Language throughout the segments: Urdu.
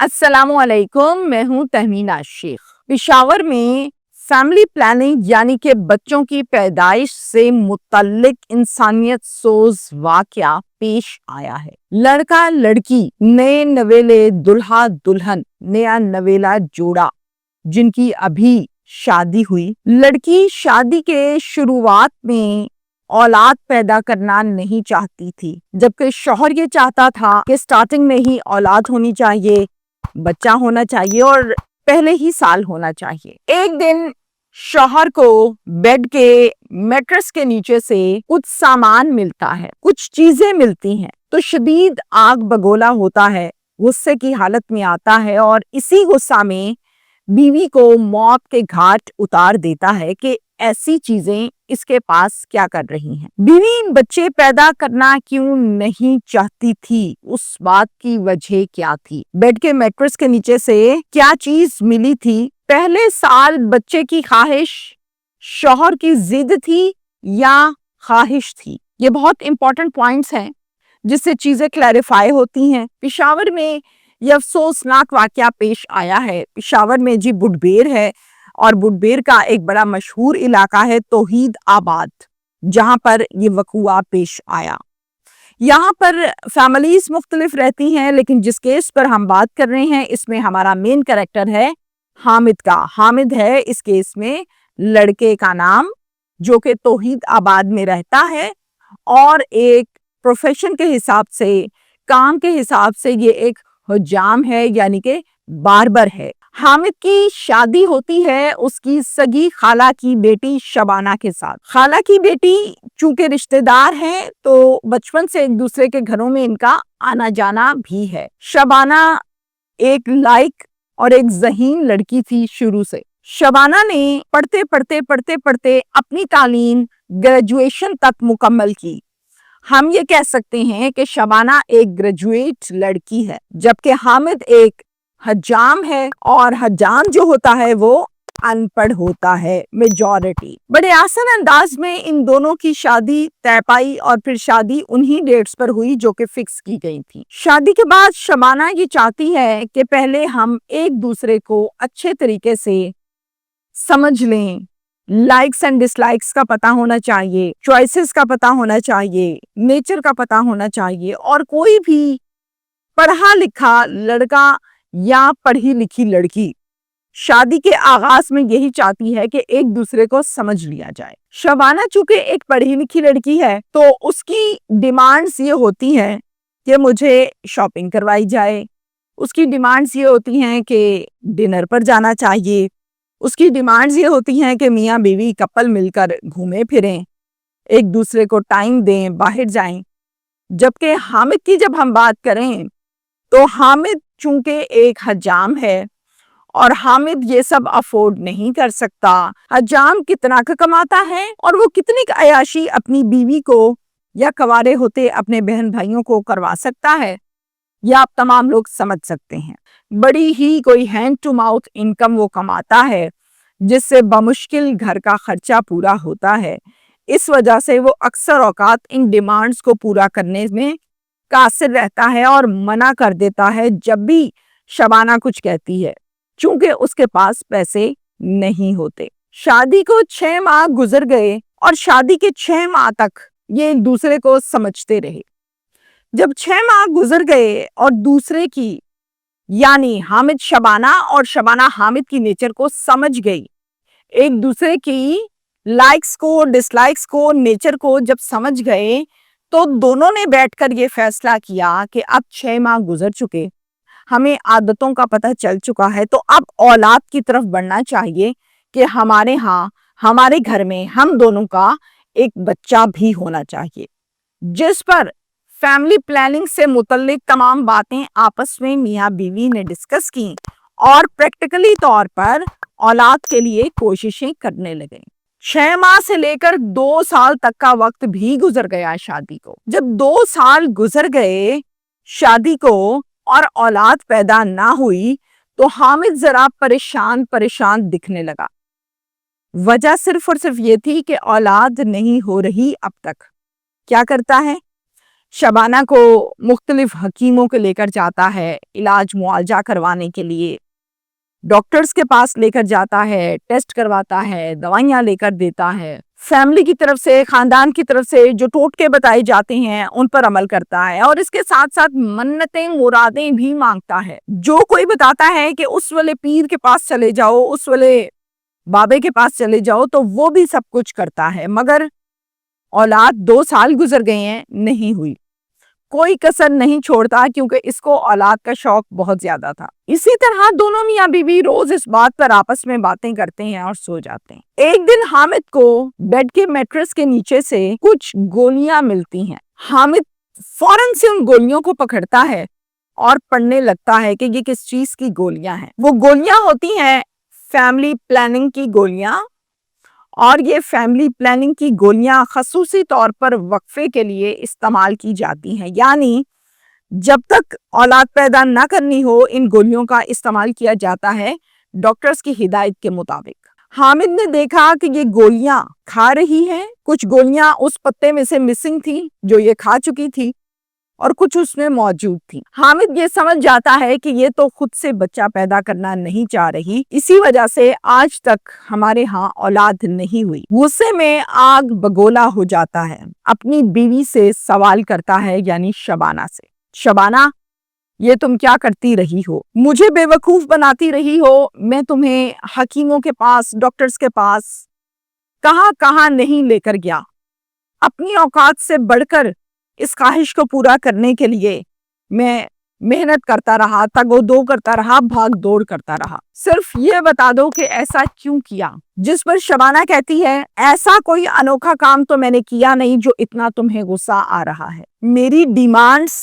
السلام علیکم، میں ہوں تہمینہ شیخ۔ پشاور میں فیملی پلاننگ یعنی کہ بچوں کی پیدائش سے متعلق انسانیت سوز واقعہ پیش آیا ہے۔ لڑکا لڑکی، نئے نویلے دلہا دلہن، نیا نویلا جوڑا جن کی ابھی شادی ہوئی۔ لڑکی شادی کے شروعات میں اولاد پیدا کرنا نہیں چاہتی تھی، جبکہ شوہر یہ چاہتا تھا کہ سٹارٹنگ میں ہی اولاد ہونی چاہیے، بچہ ہونا چاہیے اور پہلے ہی سال ہونا چاہیے۔ ایک دن شوہر کو بیڈ کے میٹرس کے نیچے سے کچھ سامان ملتا ہے، کچھ چیزیں ملتی ہیں تو شدید آگ بگولا ہوتا ہے، غصے کی حالت میں آتا ہے اور اسی غصہ میں بیوی کو موت کے گھاٹ اتار دیتا ہے کہ ایسی چیزیں اس کے پاس کیا کر رہی ہیں۔ بیوی بچے پیدا کرنا کیوں نہیں چاہتی تھی، اس بات کی وجہ کیا تھی؟ بیڈ کے میٹرس کے نیچے سے کیا چیز ملی تھی؟ پہلے سال بچے کی خواہش، شوہر کی ضد تھی یا خواہش تھی؟ یہ بہت امپورٹنٹ پوائنٹس ہیں جس سے چیزیں کلیریفائی ہوتی ہیں۔ پشاور میں یہ افسوسناک واقعہ پیش آیا ہے۔ پشاور میں بڈبیر ہے اور بڈبیر کا ایک بڑا مشہور علاقہ ہے توحید آباد، جہاں پر یہ واقعہ پیش آیا۔ یہاں پر فیملیز مختلف رہتی ہیں، لیکن جس کیس پر ہم بات کر رہے ہیں اس میں ہمارا مین کریکٹر ہے حامد کا۔ حامد ہے اس کیس میں لڑکے کا نام، جو کہ توحید آباد میں رہتا ہے اور ایک پروفیشن کے حساب سے، کام کے حساب سے یہ ایک حجام ہے، یعنی کہ باربر ہے۔ حامد کی شادی ہوتی ہے اس کی سگی خالہ کی بیٹی شبانہ کے ساتھ۔ خالہ کی بیٹی چونکہ رشتہ دار ہیں تو بچپن سے ایک دوسرے کے گھروں میں ان کا آنا جانا بھی ہے۔ شبانہ ایک لائق اور ایک ذہین لڑکی تھی شروع سے۔ شبانہ نے پڑھتے اپنی تعلیم گریجویشن تک مکمل کی۔ ہم یہ کہہ سکتے ہیں کہ شبانہ ایک گریجویٹ لڑکی ہے، جبکہ حامد ایک حجام ہے، اور حجام جو ہوتا ہے وہ ان پڑھ ہوتا ہے میجورٹی۔ بڑے آسان انداز میں ان دونوں کی شادی طے پائی اور پھر شادی انہی ڈیٹس پر ہوئی جو کہ فکس کی گئی تھی۔ شادی کے بعد شبانہ یہ چاہتی ہے کہ پہلے ہم ایک دوسرے کو اچھے طریقے سے سمجھ لیں، لائکس اینڈ ڈس لائکس کا پتہ ہونا چاہیے، چوائسز کا پتہ ہونا چاہیے، نیچر کا پتہ ہونا چاہیے، اور کوئی بھی پڑھا لکھا لڑکا یا پڑھی لکھی لڑکی شادی کے آغاز میں یہی چاہتی ہے کہ ایک دوسرے کو سمجھ لیا جائے۔ شبانہ چونکہ ایک پڑھی لکھی لڑکی ہے تو اس کی ڈیمانڈز یہ ہوتی ہیں کہ مجھے شاپنگ کروائی جائے، اس کی ڈیمانڈز یہ ہوتی ہیں کہ ڈنر پر جانا چاہیے، اس کی ڈیمانڈز یہ ہوتی ہیں کہ میاں بیوی کپل مل کر گھومیں پھریں، ایک دوسرے کو ٹائم دیں، باہر جائیں۔ جبکہ حامد کی جب ہم بات کریں تو حامد چونکہ ایک حجام ہے اور حامد یہ سب افورڈ نہیں کر سکتا۔ حجام کتنا کا کماتا ہے اور وہ کتنی عیاشی اپنی بیوی کو یا کوارے ہوتے اپنے بہن بھائیوں کو کروا سکتا ہے، یا آپ تمام لوگ سمجھ سکتے ہیں۔ بڑی ہی کوئی ہینڈ ٹو ماؤتھ انکم وہ کماتا ہے جس سے بمشکل گھر کا خرچہ پورا ہوتا ہے۔ اس وجہ سے وہ اکثر اوقات ان ڈیمانڈز کو پورا کرنے میں قاصر رہتا ہے اور منع کر دیتا ہے جب بھی شبانہ کچھ کہتی ہے، چونکہ اس کے پاس پیسے نہیں ہوتے۔ شادی کو 6 ماہ گزر گئے اور شادی کے 6 ماہ تک یہ ایک دوسرے کو سمجھتے رہے۔ جب 6 ماہ گزر گئے اور دوسرے کی یعنی حامد شبانہ اور شبانہ حامد کی نیچر کو سمجھ گئی، ایک دوسرے کی لائکس کو، ڈس لائکس کو، نیچر کو جب سمجھ گئے تو دونوں نے بیٹھ کر یہ فیصلہ کیا کہ اب 6 ماہ گزر چکے، ہمیں عادتوں کا پتہ چل چکا ہے، تو اب اولاد کی طرف بڑھنا چاہیے کہ ہمارے ہاں، ہمارے گھر میں ہم دونوں کا ایک بچہ بھی ہونا چاہیے۔ جس پر فیملی پلاننگ سے متعلق تمام باتیں آپس میں میاں بیوی نے ڈسکس کی اور پریکٹیکلی طور پر اولاد کے لیے کوششیں کرنے لگے۔ 6 ماہ سے لے کر 2 سال تک کا وقت بھی گزر گیا شادی کو۔ جب 2 سال گزر گئے شادی کو اور اولاد پیدا نہ ہوئی تو حامد ذرا پریشان دکھنے لگا۔ وجہ صرف اور صرف یہ تھی کہ اولاد نہیں ہو رہی اب تک۔ کیا کرتا ہے؟ شبانہ کو مختلف حکیموں کے لے کر جاتا ہے علاج معالجہ کروانے کے لیے، ڈاکٹرز کے پاس لے کر جاتا ہے، ٹیسٹ کرواتا ہے، دوائیاں لے کر دیتا ہے، فیملی کی طرف سے، خاندان کی طرف سے جو ٹوٹکے بتائے جاتے ہیں ان پر عمل کرتا ہے، اور اس کے ساتھ ساتھ منتیں مرادیں بھی مانگتا ہے۔ جو کوئی بتاتا ہے کہ اس والے پیر کے پاس چلے جاؤ، اس والے بابے کے پاس چلے جاؤ، تو وہ بھی سب کچھ کرتا ہے، مگر اولاد 2 سال گزر گئے ہیں، نہیں ہوئی۔ کوئی کسر نہیں چھوڑتا کیونکہ اس کو اولاد کا شوق بہت زیادہ تھا۔ اسی طرح دونوں میاں بیوی روز اس بات پر آپس میں باتیں کرتے ہیں اور سو جاتے ہیں۔ ایک دن حامد کو بیڈ کے میٹرس کے نیچے سے کچھ گولیاں ملتی ہیں۔ حامد فوراً سے ان گولیوں کو پکڑتا ہے اور پڑھنے لگتا ہے کہ یہ کس چیز کی گولیاں ہیں۔ وہ گولیاں ہوتی ہیں فیملی پلاننگ کی گولیاں، اور یہ فیملی پلاننگ کی گولیاں خصوصی طور پر وقفے کے لیے استعمال کی جاتی ہیں، یعنی جب تک اولاد پیدا نہ کرنی ہو ان گولیوں کا استعمال کیا جاتا ہے ڈاکٹرز کی ہدایت کے مطابق۔ حامد نے دیکھا کہ یہ گولیاں کھا رہی ہیں، کچھ گولیاں اس پتے میں سے مسنگ تھی جو یہ کھا چکی تھی اور کچھ اس میں موجود تھی۔ حامد یہ سمجھ جاتا ہے کہ یہ تو خود سے بچہ پیدا کرنا نہیں چاہ رہی، اسی وجہ سے آج تک ہمارے ہاں اولاد نہیں ہوئی۔ غصے میں آگ بگولا ہو جاتا ہے، اپنی بیوی سے سوال کرتا ہے، یعنی شبانہ سے، شبانہ یہ تم کیا کرتی رہی ہو؟ مجھے بے وقوف بناتی رہی ہو، میں تمہیں حکیموں کے پاس، ڈاکٹرز کے پاس کہاں کہاں نہیں لے کر گیا۔ اپنی اوقات سے بڑھ کر اس خواہش کو پورا کرنے کے لیے میں محنت کرتا رہا، تگ و دو کرتا رہا، بھاگ دوڑ کرتا رہا۔ صرف یہ بتا دو کہ ایسا کیوں کیا؟ جس پر شبانہ کہتی ہے، ایسا کوئی انوکھا کام تو میں نے کیا نہیں جو اتنا تمہیں غصہ آ رہا ہے۔ میری ڈیمانڈز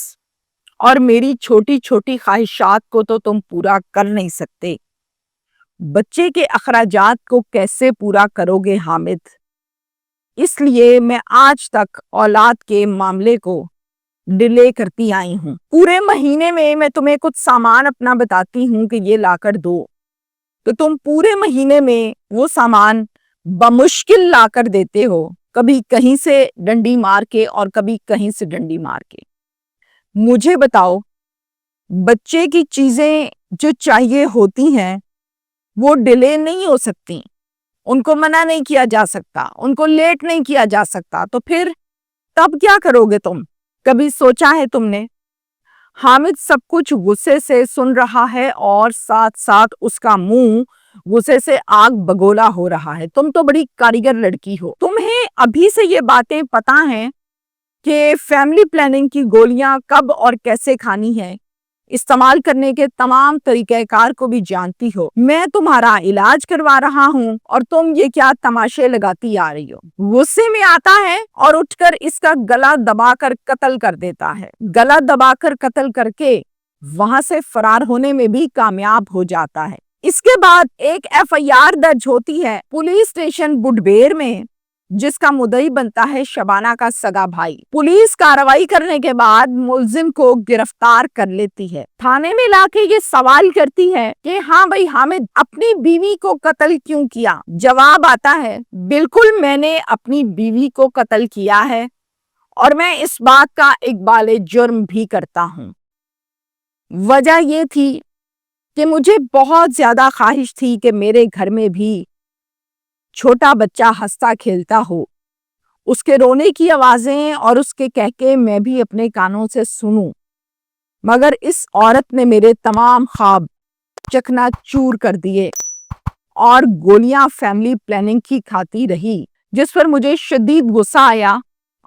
اور میری چھوٹی چھوٹی خواہشات کو تو تم پورا کر نہیں سکتے، بچے کے اخراجات کو کیسے پورا کرو گے حامد؟ اس لیے میں آج تک اولاد کے معاملے کو ڈیلے کرتی آئی ہوں۔ پورے مہینے میں تمہیں کچھ سامان اپنا بتاتی ہوں کہ یہ لا کر دو، تو تم پورے مہینے میں وہ سامان بمشکل لا کر دیتے ہو، کبھی کہیں سے ڈنڈی مار کے اور کبھی کہیں سے ڈنڈی مار کے۔ مجھے بتاؤ، بچے کی چیزیں جو چاہیے ہوتی ہیں وہ ڈیلے نہیں ہو سکتی، ان کو منع نہیں کیا جا سکتا، ان کو لیٹ نہیں کیا جا سکتا، تو پھر تب کیا کرو گے تم؟ کبھی سوچا ہے تم نے؟ حامد سب کچھ غصے سے سن رہا ہے اور ساتھ ساتھ اس کا منہ غصے سے آگ بگولا ہو رہا ہے۔ تم تو بڑی کاریگر لڑکی ہو، تمہیں ابھی سے یہ باتیں پتہ ہیں کہ فیملی پلاننگ کی گولیاں کب اور کیسے کھانی ہے، استعمال کرنے کے تمام طریقہ کار کو بھی جانتی ہو۔ میں تمہارا علاج کروا رہا ہوں اور تم یہ کیا تماشے لگاتی آ رہی ہو؟ غصے میں آتا ہے اور اٹھ کر اس کا گلا دبا کر قتل کر دیتا ہے۔ گلا دبا کر قتل کر کے وہاں سے فرار ہونے میں بھی کامیاب ہو جاتا ہے۔ اس کے بعد ایک FIR درج ہوتی ہے پولیس اسٹیشن بڈبیر میں، جس کا مدعی بنتا ہے شبانہ کا سگا بھائی۔ پولیس کارروائی کرنے کے بعد ملزم کو گرفتار کر لیتی ہے۔ تھانے میں لا کے یہ سوال کرتی ہے کہ ہاں بھائی حامد، اپنی بیوی کو قتل کیوں کیا؟ جواب آتا ہے، بالکل میں نے اپنی بیوی کو قتل کیا ہے اور میں اس بات کا اقبال جرم بھی کرتا ہوں۔ وجہ یہ تھی کہ مجھے بہت زیادہ خواہش تھی کہ میرے گھر میں بھی چھوٹا بچہ ہنستا کھیلتا ہو، اس کے رونے کی آوازیں اور اس کے کہکے میں بھی اپنے کانوں سے سنوں، مگر اس عورت نے میرے تمام خواب چکنا چور کر دیے اور گولیاں فیملی پلاننگ کی کھاتی رہی، جس پر مجھے شدید غصہ آیا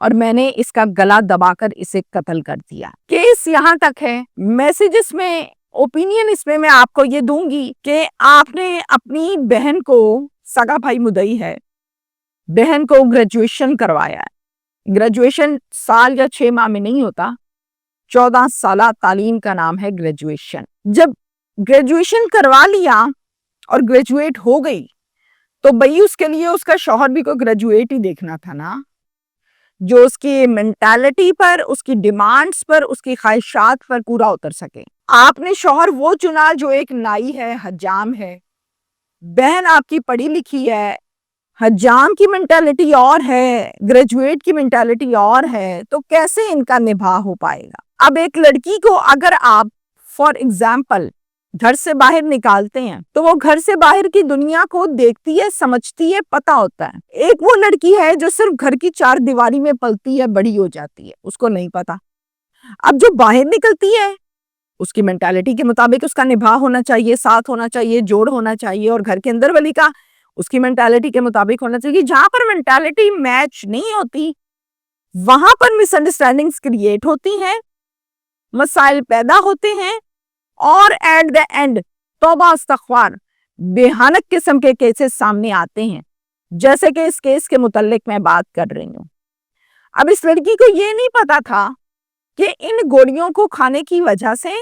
اور میں نے اس کا گلا دبا کر اسے قتل کر دیا۔ کیس یہاں تک ہے۔ میسیجز میں اوپینین اس میں آپ کو یہ دوں گی کہ آپ نے اپنی بہن کو، سگا بھائی مدعی ہے، بہن کو گریجویشن کروایا ہے۔ گریجویشن سال یا 6 ماہ میں نہیں ہوتا، 14 سالہ تعلیم کا نام ہے گریجویشن۔ جب گریجویشن کروا لیا اور گریجویٹ ہو گئی تو بھئی اس کے لیے اس کا شوہر بھی کوئی گریجویٹ ہی دیکھنا تھا نا، جو اس کی مینٹالٹی پر، اس کی ڈیمانڈز پر، اس کی خواہشات پر پورا اتر سکے۔ آپ نے شوہر وہ چنا جو ایک نائی ہے، حجام ہے۔ بہن آپ کی پڑھی لکھی ہے، حجام کی مینٹالٹی اور ہے، گریجویٹ کی مینٹالٹی اور ہے، تو کیسے ان کا نبھا ہو پائے گا؟ اب ایک لڑکی کو اگر آپ فار ایگزامپل گھر سے باہر نکالتے ہیں تو وہ گھر سے باہر کی دنیا کو دیکھتی ہے، سمجھتی ہے، پتا ہوتا ہے۔ ایک وہ لڑکی ہے جو صرف گھر کی چار دیواری میں پلتی ہے، بڑی ہو جاتی ہے، اس کو نہیں پتا۔ اب جو باہر نکلتی ہے اس کی مینٹالٹی کے مطابق اس کا نبھا ہونا چاہیے، ساتھ ہونا چاہیے، جوڑ ہونا چاہیے، اور گھر کے اندر والی کا اس کی مینٹالٹی کے مطابق ہونا چاہیے۔ جہاں پر مینٹالٹی میچ نہیں ہوتی وہاں پر مس انڈرسٹینڈنگز کریٹ ہوتی ہیں، مسائل پیدا ہوتے ہیں، اور ایٹ دا اینڈ توبہ استغفار بھیانک قسم کے کیسز سامنے آتے ہیں، جیسے کہ اس کیس کے متعلق میں بات کر رہی ہوں۔ اب اس لڑکی کو یہ نہیں پتا تھا کہ ان گولیوں کو کھانے کی وجہ سے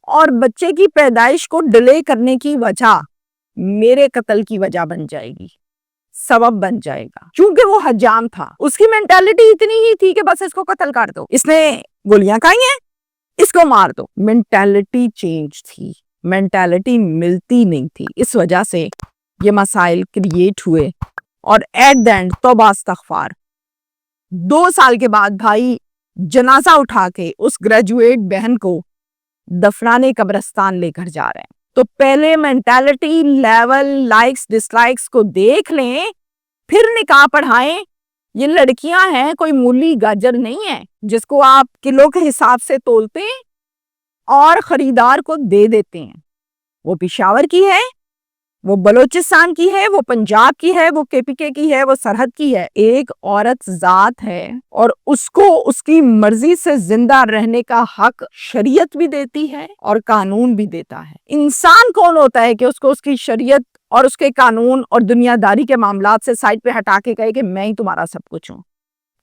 اور بچے کی پیدائش کو ڈیلے کرنے کی وجہ میرے قتل کی وجہ بن جائے گی، سبب بن جائے گا، کیونکہ وہ حجام تھا۔ اس کی مینٹالٹی اتنی ہی تھی کہ بس اس کو قتل کر دو، اس نے گولیاں کھائی ہیں، اس کو مار دو۔ مینٹالٹی چینج تھی، مینٹالٹی ملتی نہیں تھی، اس وجہ سے یہ مسائل کریٹ ہوئے، اور ایٹ دا اینڈ توبہ استغفار 2 سال کے بعد بھائی جنازہ اٹھا کے اس گریجویٹ بہن کو دفنانے قبرستان لے کر جا رہے ہیں۔ تو پہلے مینٹالٹی لیول، لائکس ڈس لائکس کو دیکھ لیں، پھر نکاح پڑھائیں۔ یہ لڑکیاں ہیں، کوئی مولی گاجر نہیں ہے جس کو آپ کلو کے حساب سے تولتے ہیں اور خریدار کو دے دیتے ہیں۔ وہ پشاور کی ہے، وہ بلوچستان کی ہے، وہ پنجاب کی ہے، وہ KPK کی ہے، وہ سرحد کی ہے۔ ایک عورت ذات ہے اور اس کو اس کی مرضی سے زندہ رہنے کا حق شریعت بھی دیتی ہے اور قانون بھی دیتا ہے۔ انسان کون ہوتا ہے کہ اس کو اس کی شریعت اور اس کے قانون اور دنیا داری کے معاملات سے سائڈ پہ ہٹا کے کہے کہ میں ہی تمہارا سب کچھ ہوں؟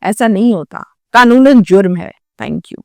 ایسا نہیں ہوتا، قانوناً جرم ہے۔ Thank you.